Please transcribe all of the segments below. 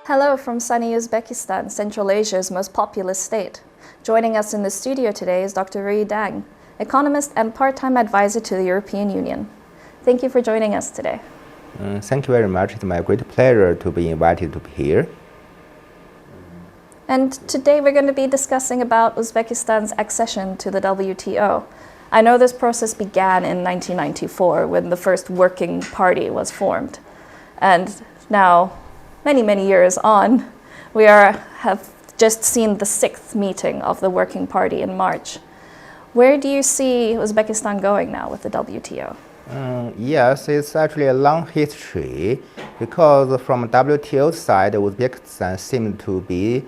Hello from sunny Uzbekistan, Central Asia's most populous state. Joining us in the studio today is Dr. Rui Dang, economist and part-time advisor to the European Union. Thank you for joining us today. Thank you very much. It's my great pleasure to be invited to be here. And today we're going to be discussing about Uzbekistan's accession to the WTO. I know this process began in 1994 when the first working party was formed. And now, many years on, we have just seen the sixth meeting of the working party in March. Where do you see Uzbekistan going now with the WTO? Yes, it's actually a long history because from WTO side, Uzbekistan seemed to be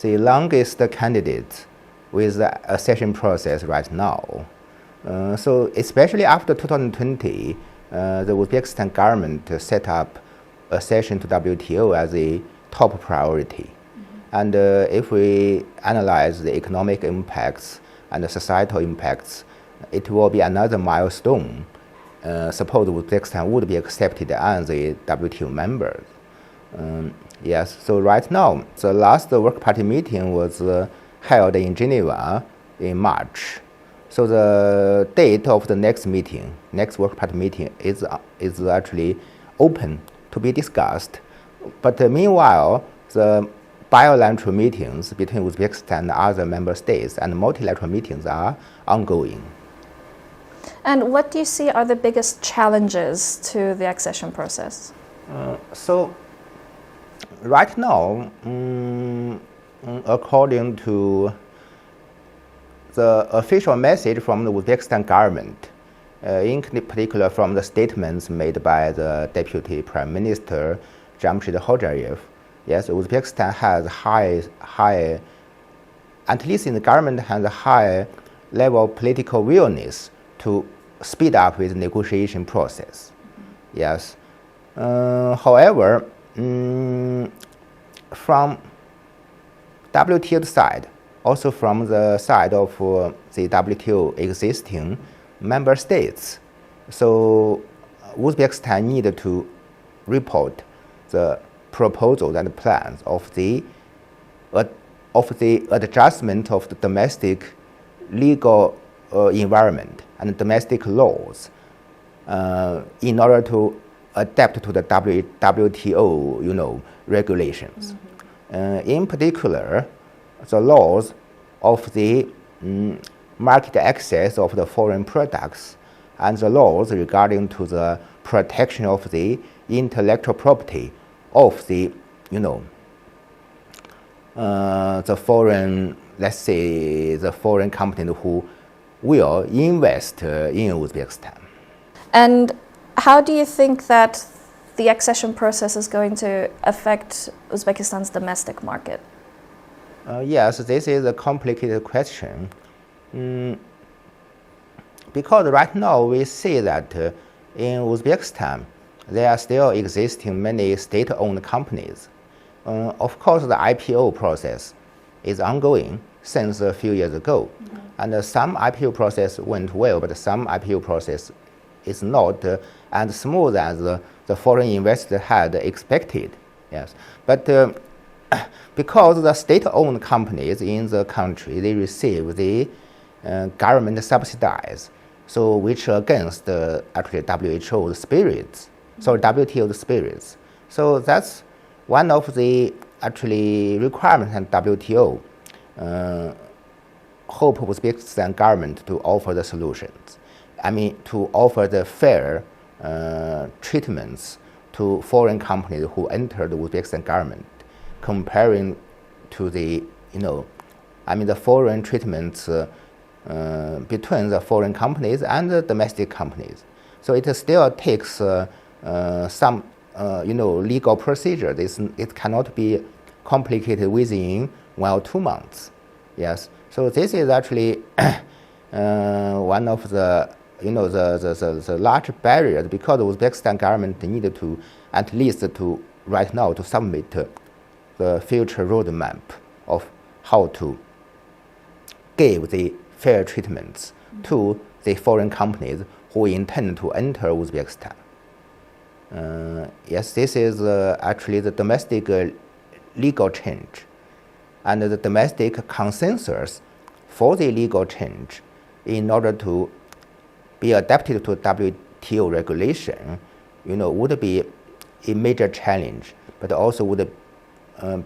the longest candidate with the accession process right now. So especially after 2020, the Uzbekistan government set up accession to WTO as a top priority. And if we analyze the economic impacts and the societal impacts, it will be another milestone. Suppose Uzbekistan would be accepted as a WTO member. Yes, so right now, the last work party meeting was held in Geneva in March. So the date of the next meeting, next work party meeting, is actually open to be discussed. But meanwhile, the bilateral meetings between Uzbekistan and other member states and multilateral meetings are ongoing. And what do you see are the biggest challenges to the accession process? So right now, according to the official message from the Uzbekistan government, in particular from the statements made by the Deputy Prime Minister Jamshid Hojayev, yes, Uzbekistan has high, at least in the government, has a high level of political willingness to speed up with the negotiation process. Yes. However, from WTO side, also from the side of the WTO existing member states, so Uzbekistan needed to report the proposals and plans of the adjustment of the domestic legal environment and domestic laws in order to adapt to the WTO, regulations. In particular, the laws of the market access of the foreign products and the laws regarding to the protection of the intellectual property of the, the foreign, let's say, the foreign companies who will invest in Uzbekistan. And how do you think that the accession process is going to affect Uzbekistan's domestic market? Yes, this is a complicated question. Because right now we see that in Uzbekistan, there are still existing many state-owned companies. Of course, the IPO process is ongoing since a few years ago. And some IPO process went well, but some IPO process is not as smooth as the foreign investor had expected. Yes, but because the state-owned companies in the country, they receive the government subsidies, so which against actually WTO's spirits, so WTO's spirits. So that's one of the actually requirements in WTO. Hope Uzbekistan government to offer the solutions. I mean, to offer the fair treatments to foreign companies who enter the Uzbekistan government, comparing to the, the foreign treatments between the foreign companies and the domestic companies. So it still takes some, legal procedure. It cannot be complicated within 1 or 2 months. Yes. So this is actually one of the, the large barriers because the Uzbekistan government needed to, at least to right now, to submit the future roadmap of how to give the fair treatments to the foreign companies who intend to enter Uzbekistan. Yes, this is actually the domestic legal change and the domestic consensus for the legal change in order to be adapted to WTO regulation, would be a major challenge, but also would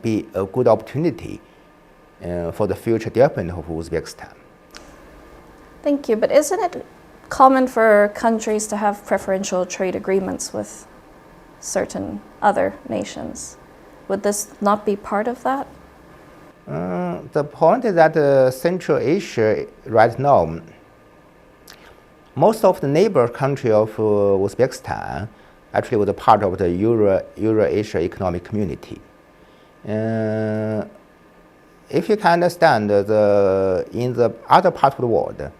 be a good opportunity for the future development of Uzbekistan. Thank you. But isn't it common for countries to have preferential trade agreements with certain other nations? Would this not be part of that? The point is that Central Asia right now, most of the neighbor country of Uzbekistan actually was a part of the Euro-Asia Economic Community. If you can understand, in the other part of the world,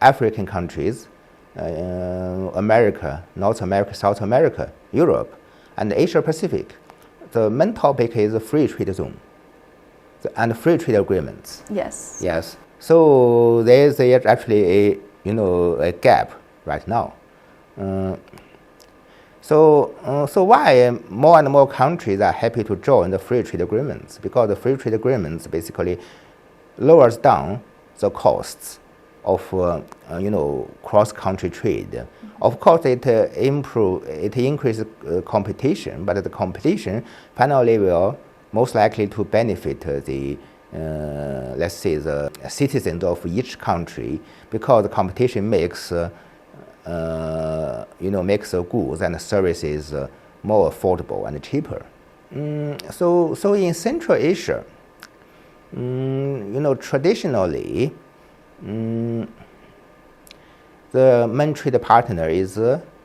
African countries, America, North America, South America, Europe, and Asia Pacific, the main topic is free trade zone and free trade agreements. Yes. Yes. So there is actually a gap right now. So why more and more countries are happy to join the free trade agreements? Because the free trade agreements basically lowers down the costs of cross-country trade. Mm-hmm. Of course, it increases competition, but the competition finally will most likely to benefit the let's say the citizens of each country, because the competition makes makes the goods and services more affordable and cheaper. So in Central Asia, traditionally, the main trade partner is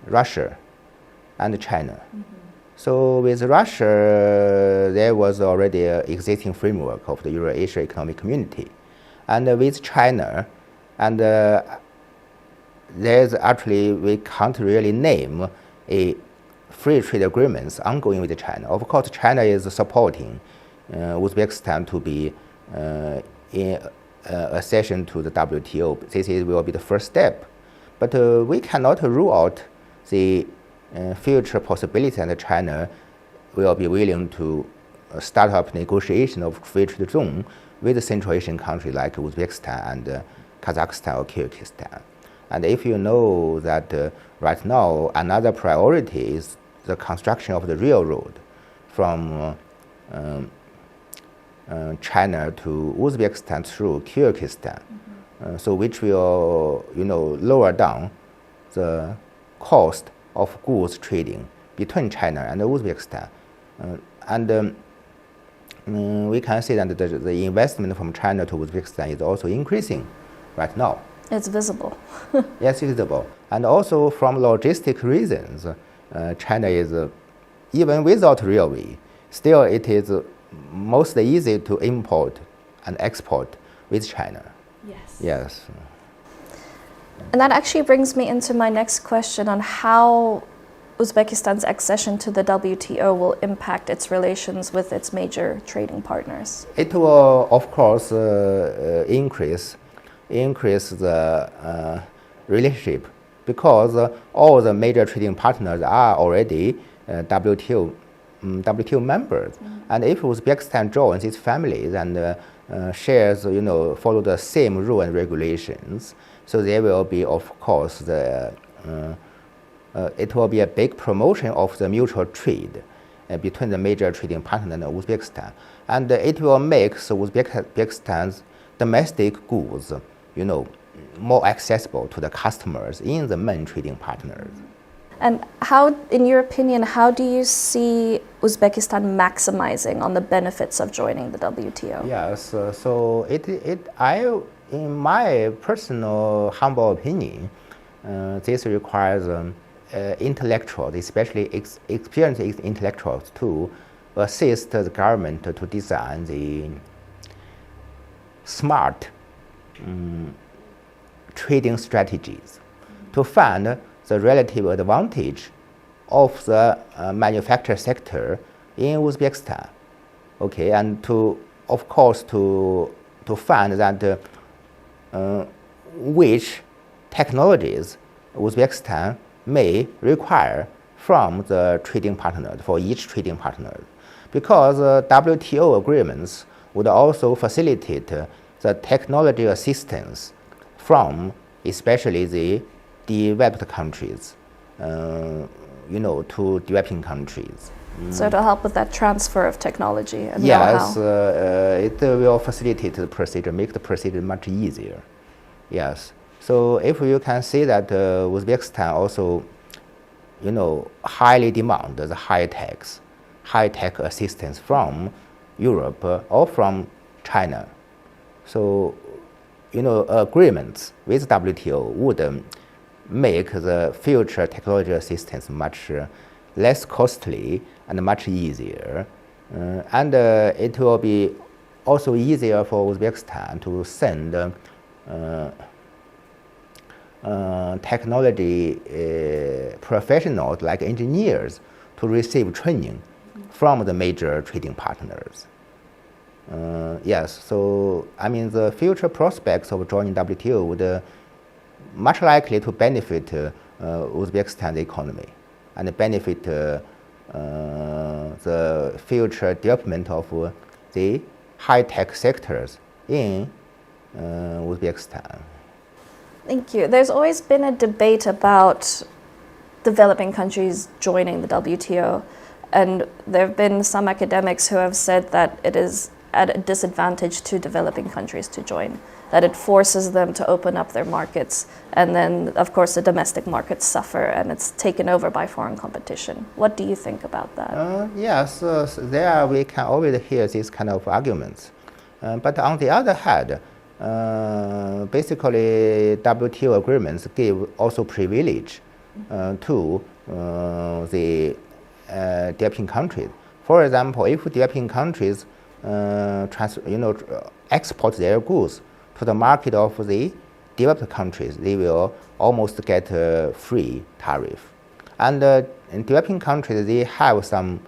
Russia and China. Mm-hmm. So with Russia, there was already an existing framework of the Euro-Asia Economic Community. And with China, and there's actually, we can't really name a free trade agreements ongoing with China. Of course, China is supporting Uzbekistan to be in accession to the WTO. This will be the first step. But we cannot rule out the future possibility that China will be willing to start up negotiation of free trade zone with the Central Asian countries like Uzbekistan and Kazakhstan or Kyrgyzstan. And if you know that right now another priority is the construction of the railroad from China to Uzbekistan through Kyrgyzstan, mm-hmm. So which will lower down the cost of goods trading between China and Uzbekistan, we can see that the investment from China to Uzbekistan is also increasing right now. It's visible. Yes, it's visible. And also from logistic reasons, China is, even without railway, still it is most easy to import and export with China. Yes. Yes. And that actually brings me into my next question on how Uzbekistan's accession to the WTO will impact its relations with its major trading partners. It will, of course, increase the relationship, because all the major trading partners are already WTO members. Mm-hmm. And if Uzbekistan joins its families and shares, follow the same rules and regulations, so there will be, of course, it will be a big promotion of the mutual trade between the major trading partners and Uzbekistan. And it will make Uzbekistan's domestic goods, more accessible to the customers in the main trading partners. And how, in your opinion, how do you see Uzbekistan maximizing on the benefits of joining the WTO? Yes, so in my personal humble opinion, this requires intellectuals, especially experienced intellectuals, to assist the government to design the smart trading strategies, to find the relative advantage of the manufacturing sector in Uzbekistan. Okay, and to find that which technologies Uzbekistan may require from the trading partners, for each trading partner. because WTO agreements would also facilitate the technology assistance from especially the developed countries, to developing countries. So to help with that transfer of technology and Yes, know-how. it will facilitate the procedure, make the procedure much easier. Yes. So if you can see that Uzbekistan also, highly demand the high-tech assistance from Europe or from China. So, agreements with WTO would make the future technology assistance much less costly and much easier. And it will be also easier for Uzbekistan to send technology professionals like engineers to receive training from the major trading partners. Yes, so the future prospects of joining WTO would much likely to benefit Uzbekistan's economy and benefit the future development of the high-tech sectors in Uzbekistan. Thank you. There's always been a debate about developing countries joining the WTO, and there have been some academics who have said that it is at a disadvantage to developing countries to join, that it forces them to open up their markets, and then, of course, the domestic markets suffer and it's taken over by foreign competition. What do you think about that? Yes, there we can always hear these kind of arguments. But on the other hand, basically WTO agreements give also privilege to the developing countries. For example, if developing countries export their goods to the market of the developed countries, they will almost get a free tariff. And in developing countries, they have some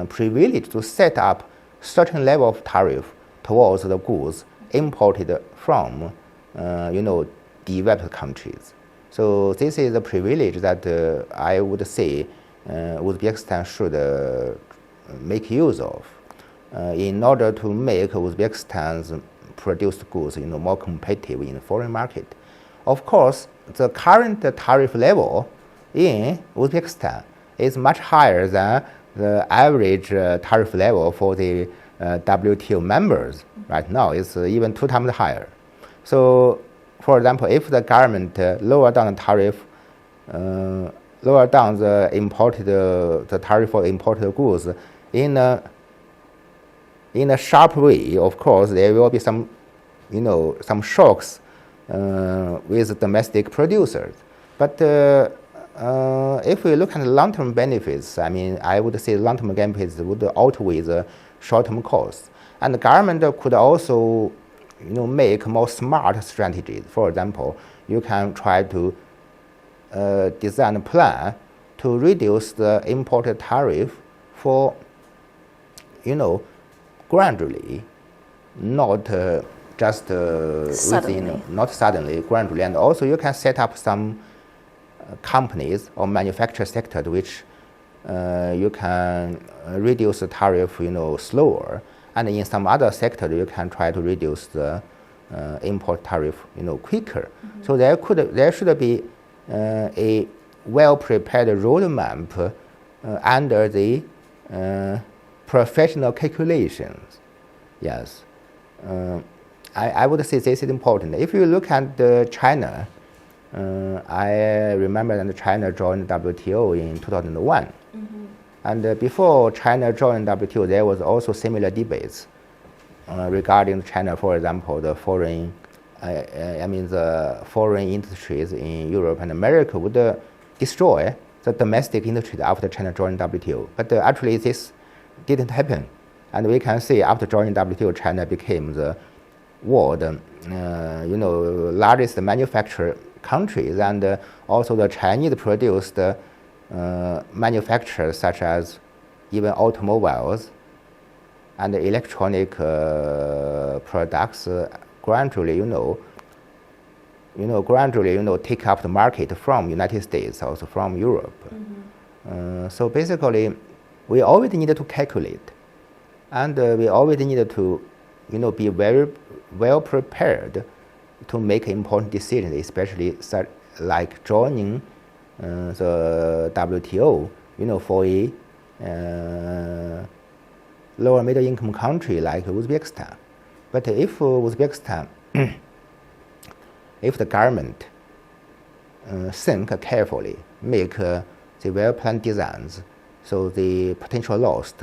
privilege to set up certain level of tariff towards the goods imported from, developed countries. So this is a privilege that I would say Uzbekistan should make use of in order to make Uzbekistan's produced goods, more competitive in the foreign market. Of course, the current tariff level in Uzbekistan is much higher than the average tariff level for the WTO members. Right now, it's even 2 times higher. So, for example, if the government lower down the tariff, lower down the tariff for imported goods in a sharp way, of course, there will be some shocks with domestic producers. But if we look at the long-term benefits, I would say long-term benefits would outweigh the short-term costs. And the government could also, make more smart strategies. For example, you can try to design a plan to reduce the imported tariff for, gradually, not just not suddenly, gradually. And also you can set up some companies or manufacturing sector which you can reduce the tariff, slower. And in some other sector, you can try to reduce the import tariff, quicker. Mm-hmm. So there should be a well-prepared roadmap under the professional calculations. Yes, I would say this is important. If you look at China, I remember that China joined WTO in 2001. Mm-hmm. And before China joined WTO, there was also similar debates regarding China. For example, the foreign industries in Europe and America would destroy the domestic industry after China joined WTO. But actually, this didn't happen. And we can see after joining WTO, China became the world, largest manufacturer countries, and also the Chinese produced manufacturers such as even automobiles and electronic products gradually, take up the market from United States, also from Europe. Mm-hmm. So basically, we always need to calculate And we always need to, be very well prepared to make important decisions, especially like joining the WTO, for a lower middle income country like Uzbekistan. But if Uzbekistan, if the government think carefully, make the well-planned designs, so the potential loss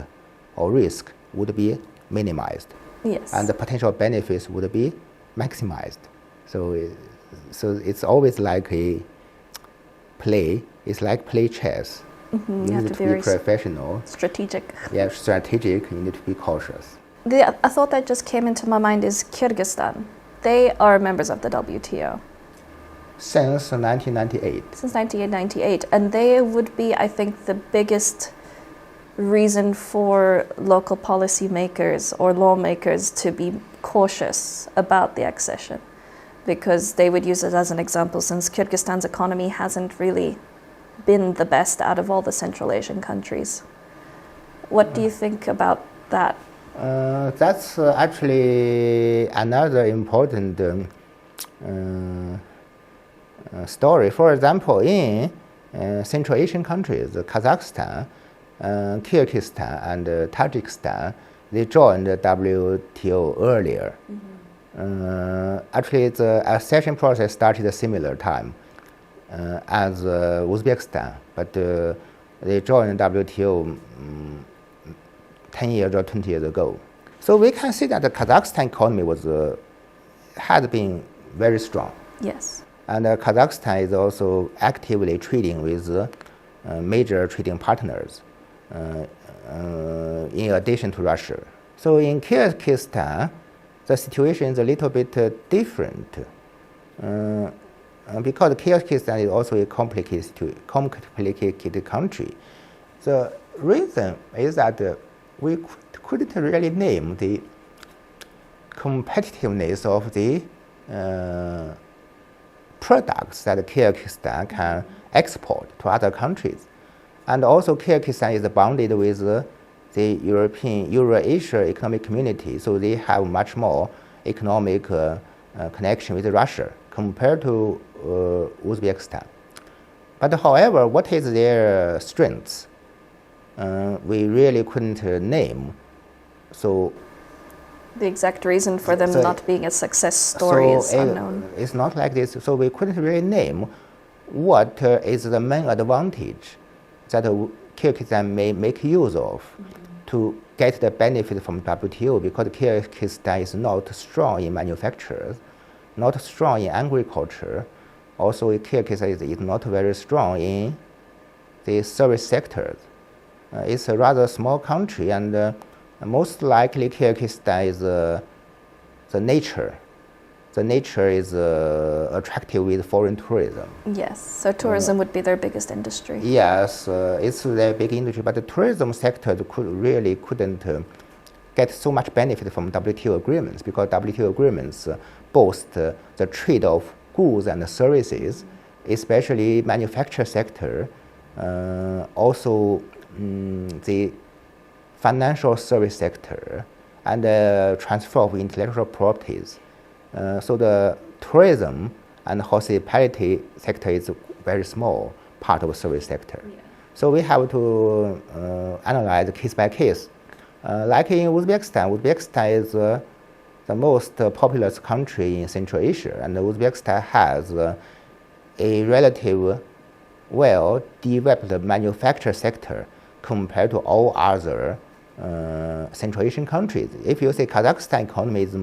or risk would be minimized. Yes. And the potential benefits would be maximized. So it's always like a play. It's like play chess. Mm-hmm. You need to be professional. Strategic. Yeah, strategic. You need to be cautious. A thought that just came into my mind is Kyrgyzstan. They are members of the WTO. Since 1998. Since 1998. And they would be, I think, the biggest reason for local policymakers or lawmakers to be cautious about the accession, because they would use it as an example, since Kyrgyzstan's economy hasn't really been the best out of all the Central Asian countries. What do you think about that? That's actually another important story. For example, in Central Asian countries, Kazakhstan, Kyrgyzstan, and Tajikistan, they joined the WTO earlier. Mm-hmm. Actually, the accession process started a similar time as Uzbekistan, but they joined WTO 10 years or 20 years ago. So we can see that the Kazakhstan economy had been very strong. Yes. And Kazakhstan is also actively trading with major trading partners in addition to Russia. So in Kyrgyzstan, the situation is a little bit different because Kyrgyzstan is also a complicated country. The reason is that we couldn't really name the competitiveness of the products that Kyrgyzstan can export to other countries. And also Kyrgyzstan is bounded with the Eurasia Economic Community, so they have much more economic connection with Russia compared to Uzbekistan. But however, what is their strengths? We really couldn't name. So the exact reason for them not being a success story is unknown. It's not like this. So we couldn't really name what is the main advantage that Kyrgyzstan may make use of to get the benefit from WTO, because Kyrgyzstan is not strong in manufacturers, not strong in agriculture. Also, Kyrgyzstan is not very strong in the service sectors. It's a rather small country, and most likely Kyrgyzstan is the nature. The nature is attractive with foreign tourism. Yes, so tourism would be their biggest industry. Yes, it's their big industry, but the tourism sector couldn't get so much benefit from WTO agreements, because WTO agreements boast the trade of goods and services, especially manufacturing sector, also the financial service sector, and transfer of intellectual properties. So the tourism and hospitality sector is a very small part of the service sector. Yeah. So we have to analyze case by case. Like in Uzbekistan, Uzbekistan is the most populous country in Central Asia, and Uzbekistan has a relative well-developed manufacturing sector compared to all other Central Asian countries. If you say Kazakhstan economy is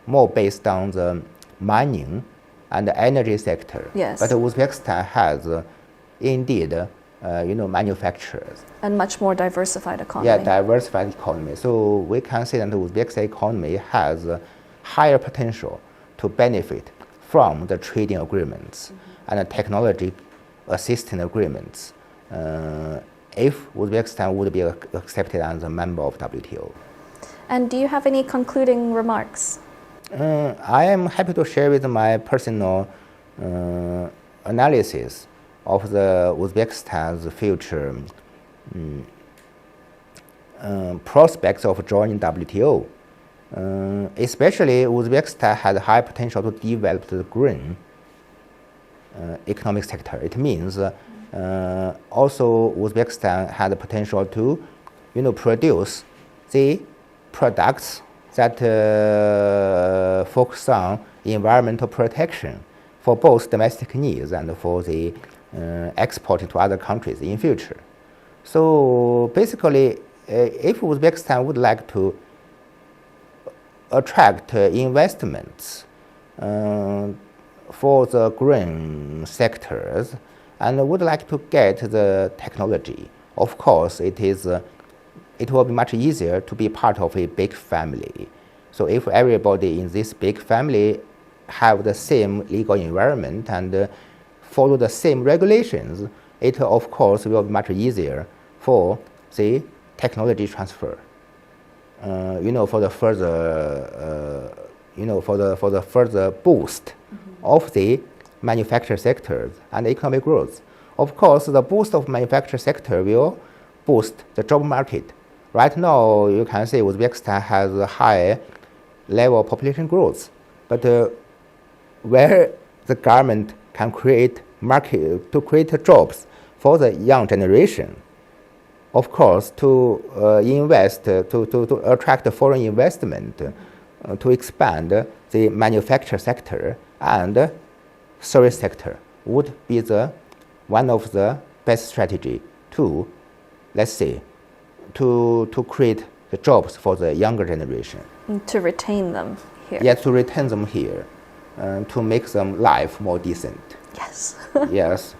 more based on the mining and the energy sector, yes. But Uzbekistan has indeed manufacturers and much more diversified economy. Yeah, diversified economy. So we can say that the Uzbekistan economy has higher potential to benefit from the trading agreements and the technology assistance agreements if Uzbekistan would be accepted as a member of WTO. And do you have any concluding remarks? I am happy to share with my personal analysis of the Uzbekistan's future prospects of joining WTO. Especially Uzbekistan has high potential to develop the green economic sector. It means also Uzbekistan has the potential to, produce the products that focus on environmental protection for both domestic needs and for the export to other countries in future. So basically, if Uzbekistan would like to attract investments for the green sectors and would like to get the technology, of course, it will be much easier to be part of a big family. So if everybody in this big family have the same legal environment and follow the same regulations, it of course will be much easier for the technology transfer. For the further boost of the manufacturing sector and economic growth. Of course, the boost of manufacturing sector will boost the job market. Right now, you can say Uzbekistan has a high level of population growth, but where the government can create market to create jobs for the young generation. Of course, to invest, to attract foreign investment, to expand the manufacturing sector and service sector would be one of the best strategy to, let's say, to create the jobs for the younger generation. To retain them here. Yes, to retain them here, to make them life more decent. Yes. Yes.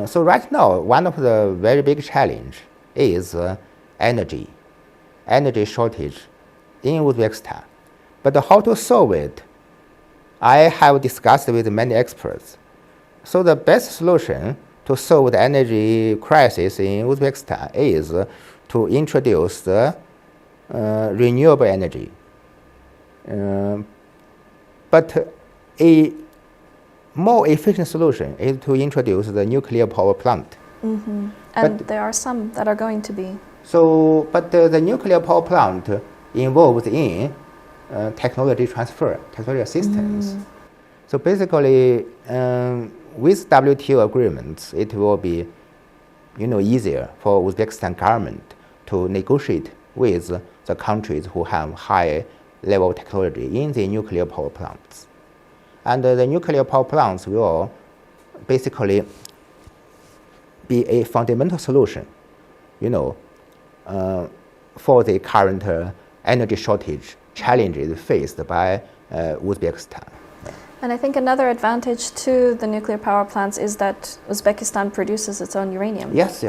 So right now, one of the very big challenge is energy shortage in Uzbekistan. But how to solve it, I have discussed with many experts. So the best solution to solve the energy crisis in Uzbekistan is to introduce the renewable energy. But a more efficient solution is to introduce the nuclear power plant. Mm-hmm. And there are some that are going to be. So, but the nuclear power plant involves in technology transfer, technology assistance. So basically, with WTO agreements, it will be, easier for Uzbekistan government to negotiate with the countries who have high level of technology in the nuclear power plants. And the nuclear power plants will basically be a fundamental solution, for the current energy shortage challenges faced by Uzbekistan. And I think another advantage to the nuclear power plants is that Uzbekistan produces its own uranium. Yes.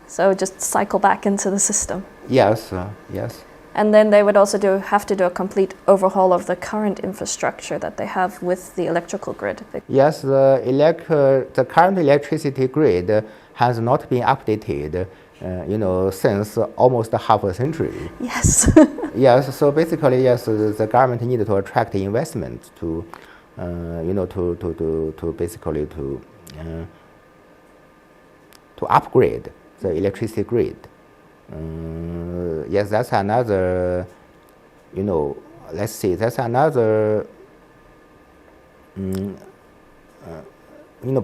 So just cycle back into the system. Yes. And then they would also have to do a complete overhaul of the current infrastructure that they have with the electrical grid. Yes, the current electricity grid has not been updated, since almost half a century. Yes. Yes. So basically, yes, the government needed to attract investment to, to upgrade the electricity grid. Yes, that's another, let's see, that's another,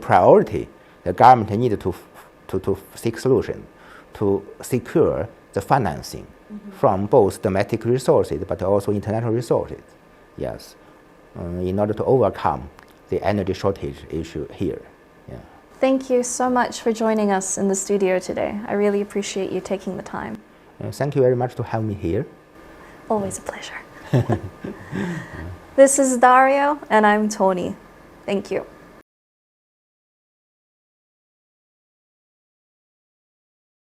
priority. The government needed to seek solution to secure the financing from both domestic resources but also international resources. Yes, in order to overcome the energy shortage issue here. Yeah. Thank you so much for joining us in the studio today. I really appreciate you taking the time. Thank you very much to have me here. Always a pleasure. This is Daryo, and I'm Tawney. Thank you.